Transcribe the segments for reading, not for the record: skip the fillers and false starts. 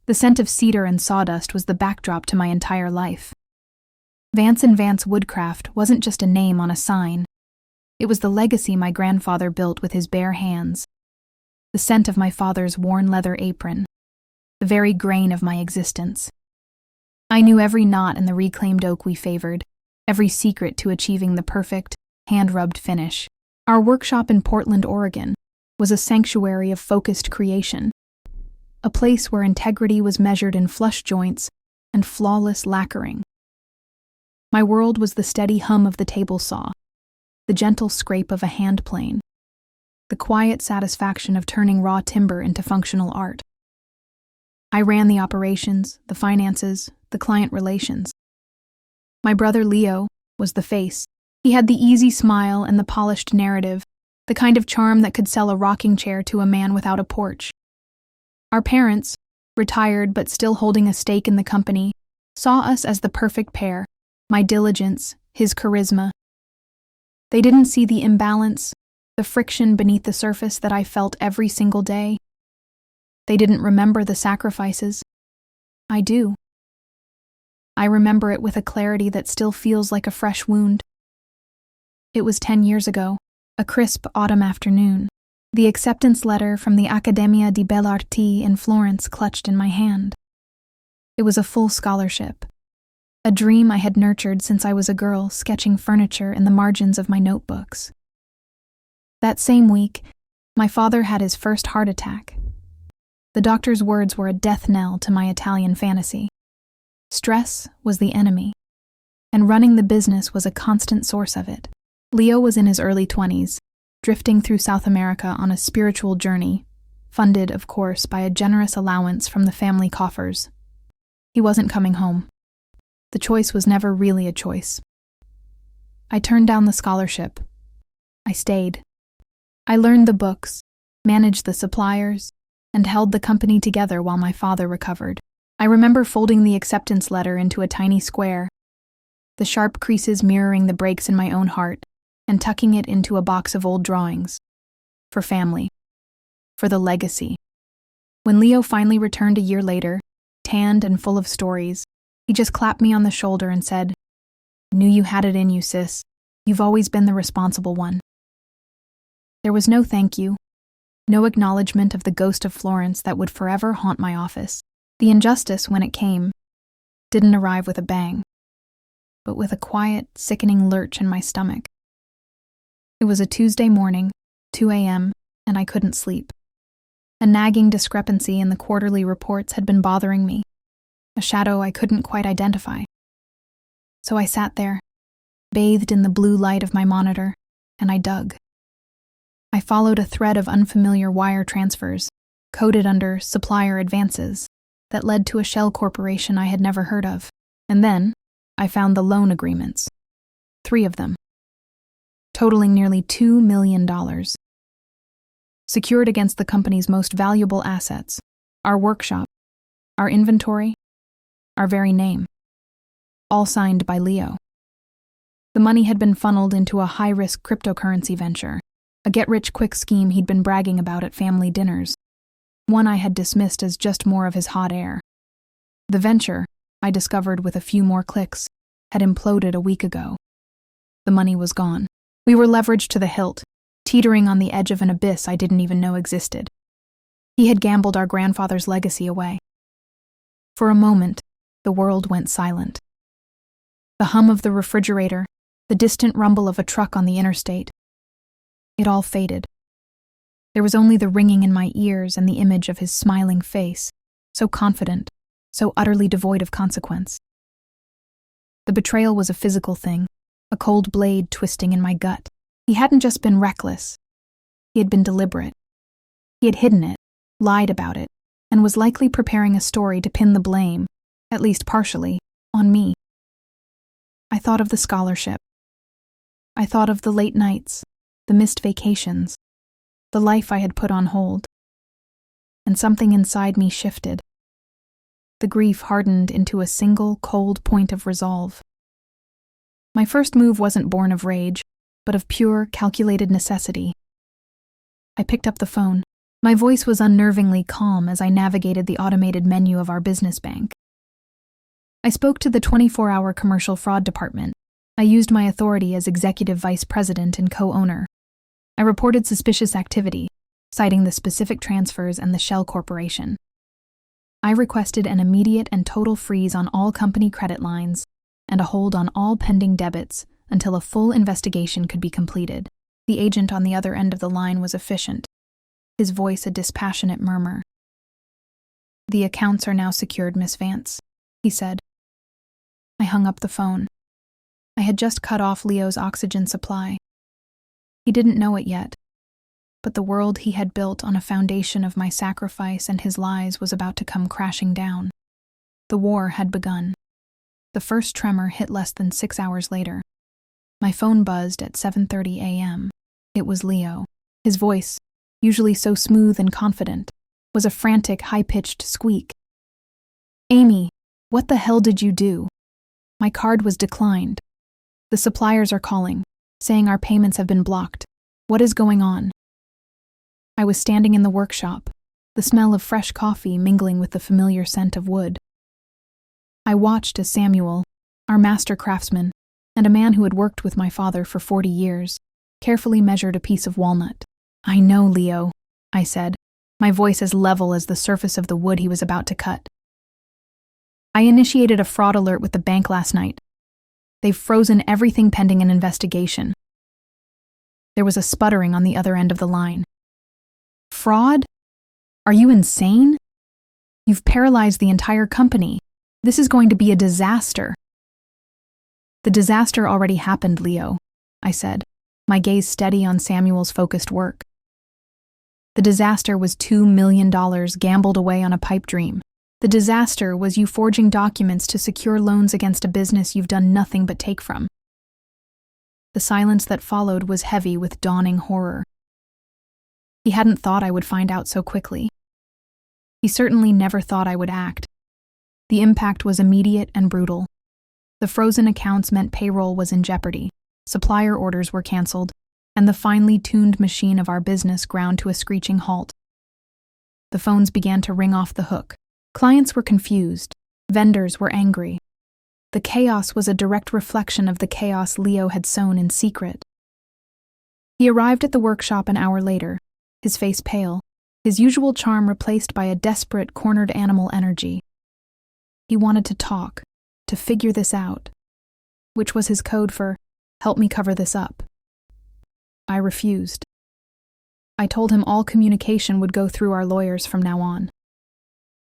The scent of cedar and sawdust was the backdrop to my entire life. Vance Vance Woodcraft wasn't just a name on a sign. It was the legacy my grandfather built with his bare hands. The scent of my father's worn leather apron. The very grain of my existence. I knew every knot in the reclaimed oak we favored, every secret to achieving the perfect, hand-rubbed finish. Our workshop in Portland, Oregon, was a sanctuary of focused creation, a place where integrity was measured in flush joints and flawless lacquering. My world was the steady hum of the table saw, the gentle scrape of a hand plane, the quiet satisfaction of turning raw timber into functional art. I ran the operations, the finances, the client relations. My brother Leo was the face. He had the easy smile and the polished narrative, the kind of charm that could sell a rocking chair to a man without a porch. Our parents, retired but still holding a stake in the company, saw us as the perfect pair, my diligence, his charisma. They didn't see the imbalance, the friction beneath the surface that I felt every single day. They didn't remember the sacrifices. I do. I remember it with a clarity that still feels like a fresh wound. It was 10 years ago, a crisp autumn afternoon. The acceptance letter from the Accademia di Belle Arti in Florence clutched in my hand. It was a full scholarship, a dream I had nurtured since I was a girl sketching furniture in the margins of my notebooks. That same week, my father had his first heart attack. The doctor's words were a death knell to my Italian fantasy. Stress was the enemy, and running the business was a constant source of it. Leo was in his early 20s, drifting through South America on a spiritual journey, funded, of course, by a generous allowance from the family coffers. He wasn't coming home. The choice was never really a choice. I turned down the scholarship. I stayed. I learned the books, managed the suppliers, and held the company together while my father recovered. I remember folding the acceptance letter into a tiny square, the sharp creases mirroring the breaks in my own heart, and tucking it into a box of old drawings. For family. For the legacy. When Leo finally returned a year later, tanned and full of stories, he just clapped me on the shoulder and said, "Knew you had it in you, sis. You've always been the responsible one." There was no thank you, no acknowledgement of the ghost of Florence that would forever haunt my office. The injustice, when it came, didn't arrive with a bang, but with a quiet, sickening lurch in my stomach. It was a Tuesday morning, 2 a.m., and I couldn't sleep. A nagging discrepancy in the quarterly reports had been bothering me, a shadow I couldn't quite identify. So I sat there, bathed in the blue light of my monitor, and I dug. I followed a thread of unfamiliar wire transfers, coded under supplier advances, that led to a shell corporation I had never heard of. And then, I found the loan agreements. 3 of them. Totaling nearly $2 million. Secured against the company's most valuable assets, our workshop, our inventory, our very name. All signed by Leo. The money had been funneled into a high-risk cryptocurrency venture, a get-rich-quick scheme he'd been bragging about at family dinners. One I had dismissed as just more of his hot air. The venture, I discovered with a few more clicks, had imploded a week ago. The money was gone. We were leveraged to the hilt, teetering on the edge of an abyss I didn't even know existed. He had gambled our grandfather's legacy away. For a moment, the world went silent. The hum of the refrigerator, the distant rumble of a truck on the interstate. It all faded. There was only the ringing in my ears and the image of his smiling face, so confident, so utterly devoid of consequence. The betrayal was a physical thing, a cold blade twisting in my gut. He hadn't just been reckless. He had been deliberate. He had hidden it, lied about it, and was likely preparing a story to pin the blame, at least partially, on me. I thought of the scholarship. I thought of the late nights, the missed vacations, the life I had put on hold. And something inside me shifted. The grief hardened into a single, cold point of resolve. My first move wasn't born of rage, but of pure, calculated necessity. I picked up the phone. My voice was unnervingly calm as I navigated the automated menu of our business bank. I spoke to the 24-hour commercial fraud department. I used my authority as executive vice president and co-owner. I reported suspicious activity, citing the specific transfers and the shell corporation. I requested an immediate and total freeze on all company credit lines and a hold on all pending debits until a full investigation could be completed. The agent on the other end of the line was efficient, his voice a dispassionate murmur. "The accounts are now secured, Miss Vance," he said. I hung up the phone. I had just cut off Leo's oxygen supply. He didn't know it yet, but the world he had built on a foundation of my sacrifice and his lies was about to come crashing down. The war had begun. The first tremor hit less than 6 hours later. My phone buzzed at 7:30 a.m. It was Leo. His voice, usually so smooth and confident, was a frantic, high-pitched squeak. "Amy, what the hell did you do? My card was declined. The suppliers are calling, saying our payments have been blocked. What is going on?" I was standing in the workshop, the smell of fresh coffee mingling with the familiar scent of wood. I watched as Samuel, our master craftsman, and a man who had worked with my father for 40 years, carefully measured a piece of walnut. "I know, Leo," I said, my voice as level as the surface of the wood he was about to cut. "I initiated a fraud alert with the bank last night. They've frozen everything pending an investigation." There was a sputtering on the other end of the line. "Fraud? Are you insane? You've paralyzed the entire company. This is going to be a disaster." "The disaster already happened, Leo," I said, my gaze steady on Samuel's focused work. "The disaster was $2 million gambled away on a pipe dream. The disaster was you forging documents to secure loans against a business you've done nothing but take from." The silence that followed was heavy with dawning horror. He hadn't thought I would find out so quickly. He certainly never thought I would act. The impact was immediate and brutal. The frozen accounts meant payroll was in jeopardy, supplier orders were canceled, and the finely tuned machine of our business ground to a screeching halt. The phones began to ring off the hook. Clients were confused. Vendors were angry. The chaos was a direct reflection of the chaos Leo had sown in secret. He arrived at the workshop an hour later, his face pale, his usual charm replaced by a desperate, cornered animal energy. He wanted to talk, to figure this out, which was his code for, "Help me cover this up." I refused. I told him all communication would go through our lawyers from now on.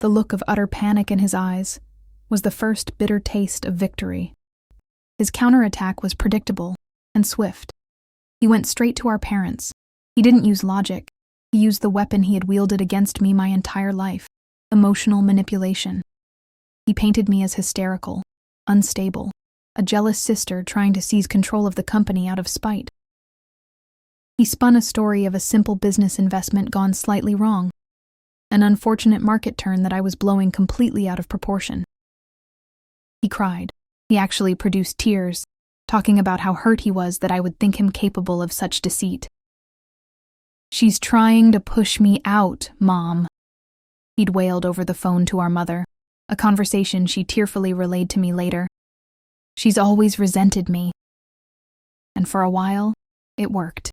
The look of utter panic in his eyes was the first bitter taste of victory. His counterattack was predictable and swift. He went straight to our parents. He didn't use logic. He used the weapon he had wielded against me my entire life: emotional manipulation. He painted me as hysterical, unstable, a jealous sister trying to seize control of the company out of spite. He spun a story of a simple business investment gone slightly wrong, an unfortunate market turn that I was blowing completely out of proportion. He cried. He actually produced tears, talking about how hurt he was that I would think him capable of such deceit. "She's trying to push me out, Mom," he'd wailed over the phone to our mother, a conversation she tearfully relayed to me later. "She's always resented me." And for a while, it worked.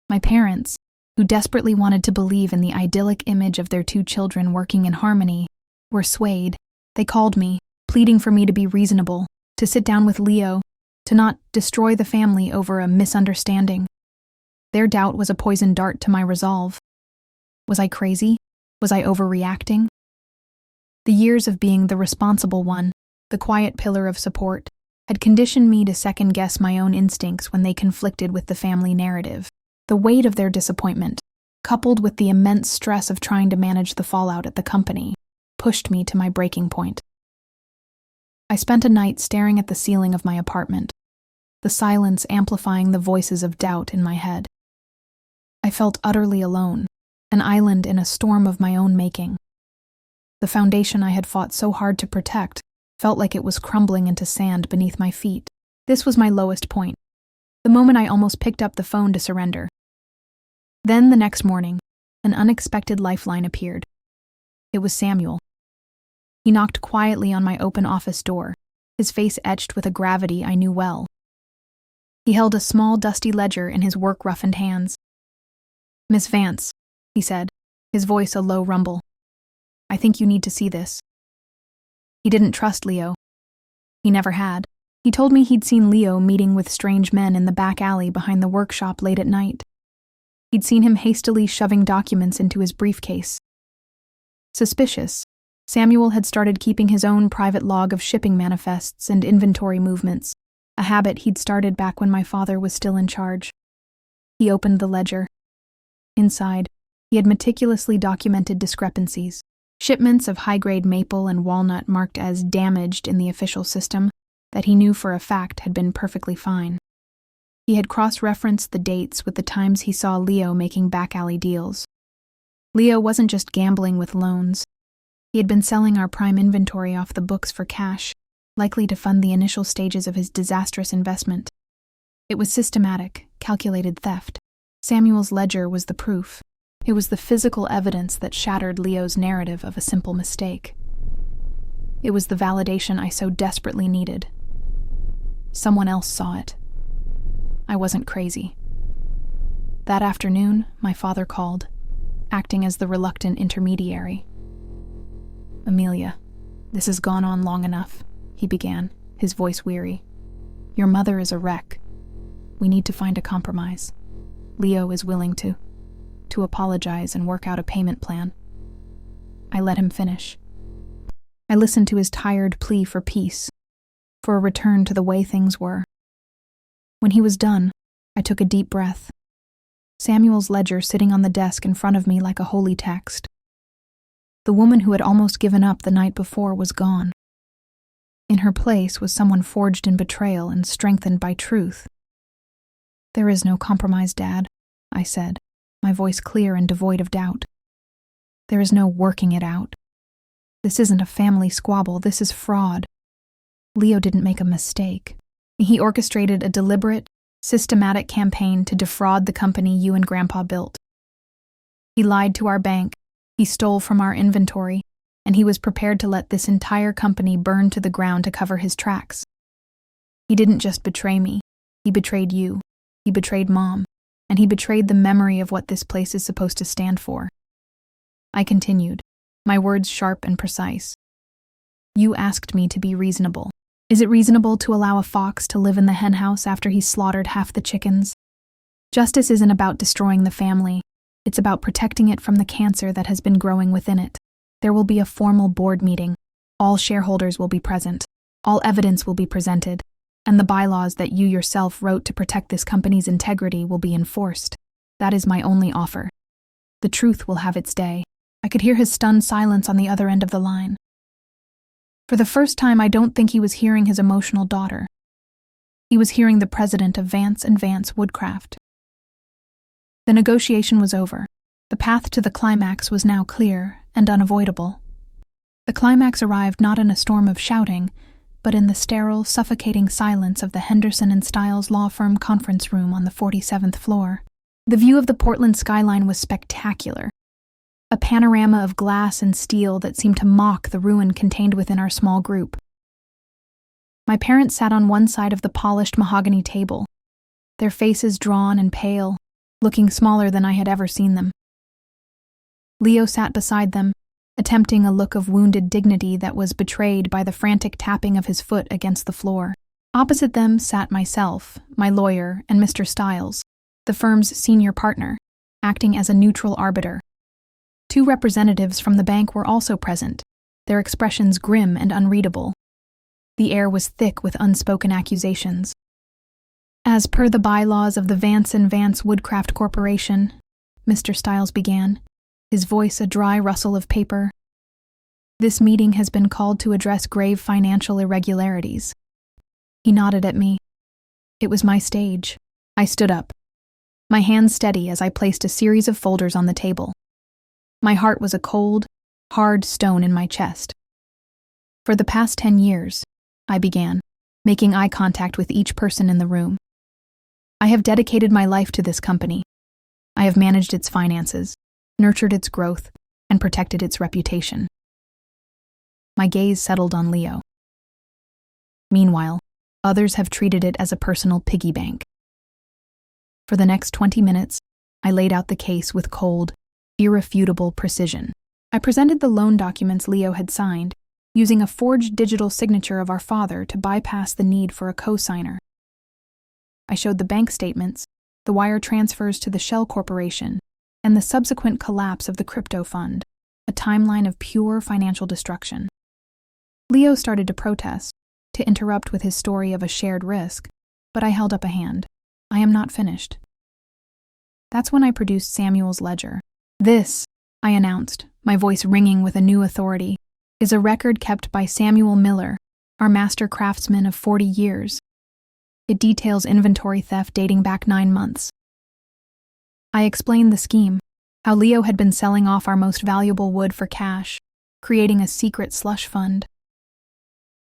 My parents, who desperately wanted to believe in the idyllic image of their 2 children working in harmony, were swayed. They called me, pleading for me to be reasonable, to sit down with Leo, to not destroy the family over a misunderstanding. Their doubt was a poisoned dart to my resolve. Was I crazy? Was I overreacting? The years of being the responsible one, the quiet pillar of support, had conditioned me to second-guess my own instincts when they conflicted with the family narrative. The weight of their disappointment, coupled with the immense stress of trying to manage the fallout at the company, pushed me to my breaking point. I spent a night staring at the ceiling of my apartment, the silence amplifying the voices of doubt in my head. I felt utterly alone, an island in a storm of my own making. The foundation I had fought so hard to protect felt like it was crumbling into sand beneath my feet. This was my lowest point, the moment I almost picked up the phone to surrender. Then the next morning, an unexpected lifeline appeared. It was Samuel. He knocked quietly on my open office door, his face etched with a gravity I knew well. He held a small, dusty ledger in his work-roughened hands. "Miss Vance," he said, his voice a low rumble. "I think you need to see this." He didn't trust Leo. He never had. He told me he'd seen Leo meeting with strange men in the back alley behind the workshop late at night. He'd seen him hastily shoving documents into his briefcase. Suspicious, Samuel had started keeping his own private log of shipping manifests and inventory movements, a habit he'd started back when my father was still in charge. He opened the ledger. Inside, he had meticulously documented discrepancies. Shipments of high-grade maple and walnut marked as damaged in the official system that he knew for a fact had been perfectly fine. He had cross-referenced the dates with the times he saw Leo making back-alley deals. Leo wasn't just gambling with loans. He had been selling our prime inventory off the books for cash, likely to fund the initial stages of his disastrous investment. It was systematic, calculated theft. Samuel's ledger was the proof. It was the physical evidence that shattered Leo's narrative of a simple mistake. It was the validation I so desperately needed. Someone else saw it. I wasn't crazy. That afternoon, my father called, acting as the reluctant intermediary. "Amelia, this has gone on long enough," he began, his voice weary. "Your mother is a wreck. We need to find a compromise. Leo is willing to apologize and work out a payment plan." I let him finish. I listened to his tired plea for peace, for a return to the way things were. When he was done, I took a deep breath. Samuel's ledger sitting on the desk in front of me like a holy text. The woman who had almost given up the night before was gone. In her place was someone forged in betrayal and strengthened by truth. "There is no compromise, Dad," I said, my voice clear and devoid of doubt. "There is no working it out. This isn't a family squabble, this is fraud. Leo didn't make a mistake. He orchestrated a deliberate, systematic campaign to defraud the company you and Grandpa built. He lied to our bank, he stole from our inventory, and he was prepared to let this entire company burn to the ground to cover his tracks. He didn't just betray me, he betrayed you, he betrayed Mom, and he betrayed the memory of what this place is supposed to stand for." I continued, my words sharp and precise. "You asked me to be reasonable. Is it reasonable to allow a fox to live in the henhouse after he slaughtered half the chickens? Justice isn't about destroying the family. It's about protecting it from the cancer that has been growing within it. There will be a formal board meeting. All shareholders will be present. All evidence will be presented. And the bylaws that you yourself wrote to protect this company's integrity will be enforced. That is my only offer. The truth will have its day." I could hear his stunned silence on the other end of the line. For the first time, I don't think he was hearing his emotional daughter. He was hearing the president of Vance Vance Woodcraft. The negotiation was over. The path to the climax was now clear and unavoidable. The climax arrived not in a storm of shouting, but in the sterile, suffocating silence of the Henderson and Stiles law firm conference room on the 47th floor. The view of the Portland skyline was spectacular. A panorama of glass and steel that seemed to mock the ruin contained within our small group. My parents sat on one side of the polished mahogany table, their faces drawn and pale, looking smaller than I had ever seen them. Leo sat beside them, attempting a look of wounded dignity that was betrayed by the frantic tapping of his foot against the floor. Opposite them sat myself, my lawyer, and Mr. Stiles, the firm's senior partner, acting as a neutral arbiter. 2 representatives from the bank were also present, their expressions grim and unreadable. The air was thick with unspoken accusations. "As per the bylaws of the Vance Vance Woodcraft Corporation," Mr. Stiles began, his voice a dry rustle of paper, "this meeting has been called to address grave financial irregularities." He nodded at me. It was my stage. I stood up, my hands steady as I placed a series of folders on the table. My heart was a cold, hard stone in my chest. "For the past 10 years," I began, making eye contact with each person in the room, "I have dedicated my life to this company. I have managed its finances, nurtured its growth, and protected its reputation. My gaze settled on Leo. Meanwhile, others have treated it as a personal piggy bank. For the next 20 minutes, I laid out the case with cold, irrefutable precision. I presented the loan documents Leo had signed, using a forged digital signature of our father to bypass the need for a co-signer. I showed the bank statements, the wire transfers to the shell corporation, and the subsequent collapse of the crypto fund, a timeline of pure financial destruction. Leo started to protest, to interrupt with his story of a shared risk, but I held up a hand. I am not finished. That's when I produced Samuel's ledger. This, I announced, my voice ringing with a new authority, is a record kept by Samuel Miller, our master craftsman of 40 years. It details inventory theft dating back 9 months. I explained the scheme, how Leo had been selling off our most valuable wood for cash, creating a secret slush fund.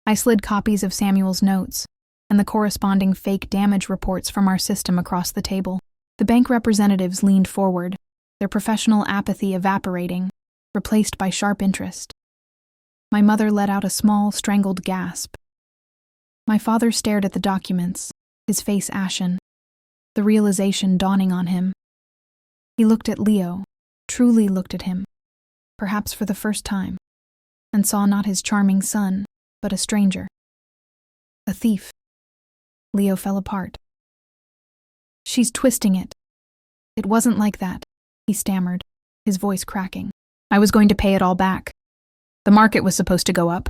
I slid copies of Samuel's notes and the corresponding fake damage reports from our system across the table. The bank representatives leaned forward, their professional apathy evaporating, replaced by sharp interest. My mother let out a small, strangled gasp. My father stared at the documents, his face ashen, the realization dawning on him. He looked at Leo, truly looked at him, perhaps for the first time, and saw not his charming son, but a stranger. A thief. Leo fell apart. She's twisting it. It wasn't like that, he stammered, his voice cracking. I was going to pay it all back. The market was supposed to go up.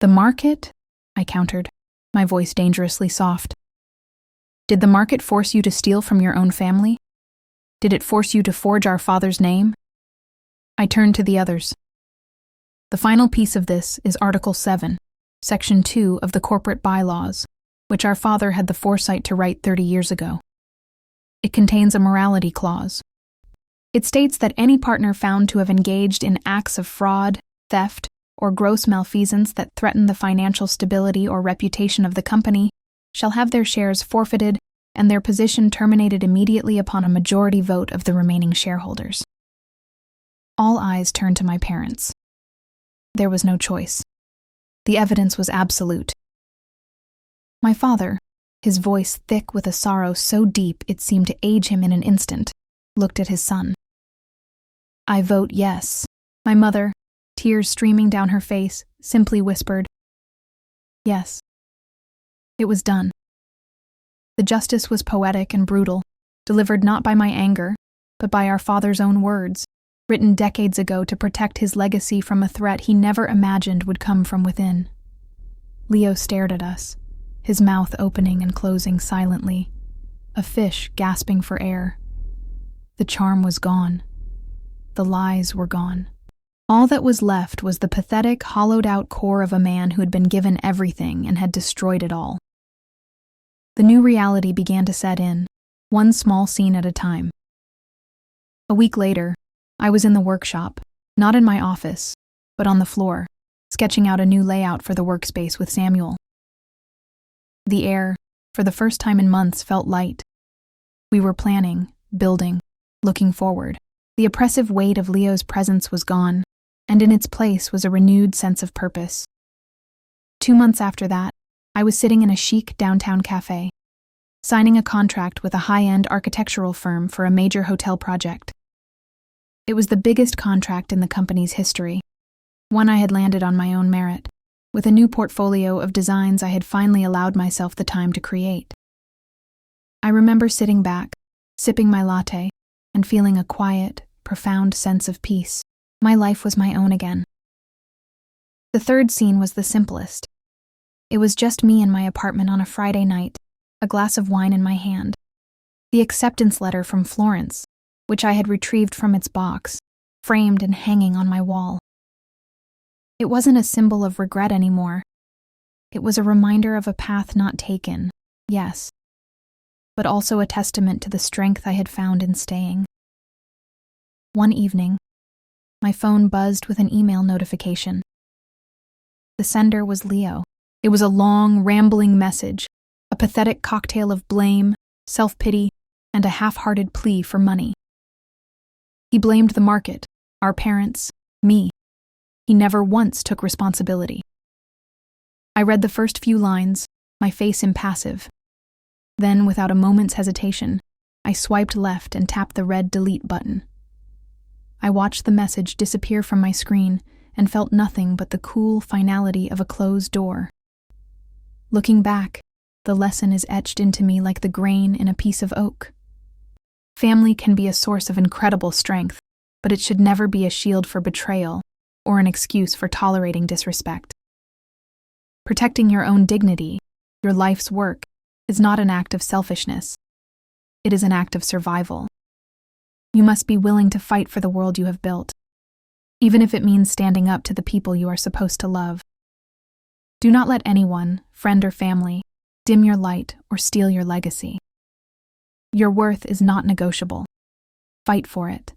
The market? I countered, my voice dangerously soft. Did the market force you to steal from your own family? Did it force you to forge our father's name? I turned to the others. The final piece of this is Article 7, Section 2 of the corporate bylaws, which our father had the foresight to write 30 years ago. It contains a morality clause. It states that any partner found to have engaged in acts of fraud, theft, or gross malfeasance that threaten the financial stability or reputation of the company shall have their shares forfeited and their position terminated immediately upon a majority vote of the remaining shareholders. All eyes turned to my parents. There was no choice. The evidence was absolute. My father, his voice thick with a sorrow so deep it seemed to age him in an instant, looked at his son. I vote yes. My mother, tears streaming down her face, simply whispered, yes. It was done. The justice was poetic and brutal, delivered not by my anger, but by our father's own words, written decades ago to protect his legacy from a threat he never imagined would come from within. Leo stared at us, his mouth opening and closing silently, a fish gasping for air. The charm was gone. The lies were gone. All that was left was the pathetic, hollowed-out core of a man who had been given everything and had destroyed it all. The new reality began to set in, one small scene at a time. A week later, I was in the workshop, not in my office, but on the floor, sketching out a new layout for the workspace with Samuel. The air, for the first time in months, felt light. We were planning, building, looking forward. The oppressive weight of Leo's presence was gone, and in its place was a renewed sense of purpose. 2 months after that, I was sitting in a chic downtown cafe, signing a contract with a high-end architectural firm for a major hotel project. It was the biggest contract in the company's history, one I had landed on my own merit, with a new portfolio of designs I had finally allowed myself the time to create. I remember sitting back, sipping my latte, and feeling a quiet, profound sense of peace. My life was my own again. The third scene was the simplest. It was just me in my apartment on a Friday night, a glass of wine in my hand. The acceptance letter from Florence, which I had retrieved from its box, framed and hanging on my wall. It wasn't a symbol of regret anymore. It was a reminder of a path not taken, yes, but also a testament to the strength I had found in staying. One evening, my phone buzzed with an email notification. The sender was Leo. It was a long, rambling message, a pathetic cocktail of blame, self-pity, and a half-hearted plea for money. He blamed the market, our parents, me. He never once took responsibility. I read the first few lines, my face impassive. Then, without a moment's hesitation, I swiped left and tapped the red delete button. I watched the message disappear from my screen and felt nothing but the cool finality of a closed door. Looking back, the lesson is etched into me like the grain in a piece of oak. Family can be a source of incredible strength, but it should never be a shield for betrayal or an excuse for tolerating disrespect. Protecting your own dignity, your life's work, is not an act of selfishness. It is an act of survival. You must be willing to fight for the world you have built, even if it means standing up to the people you are supposed to love. Do not let anyone, friend or family, dim your light or steal your legacy. Your worth is not negotiable. Fight for it.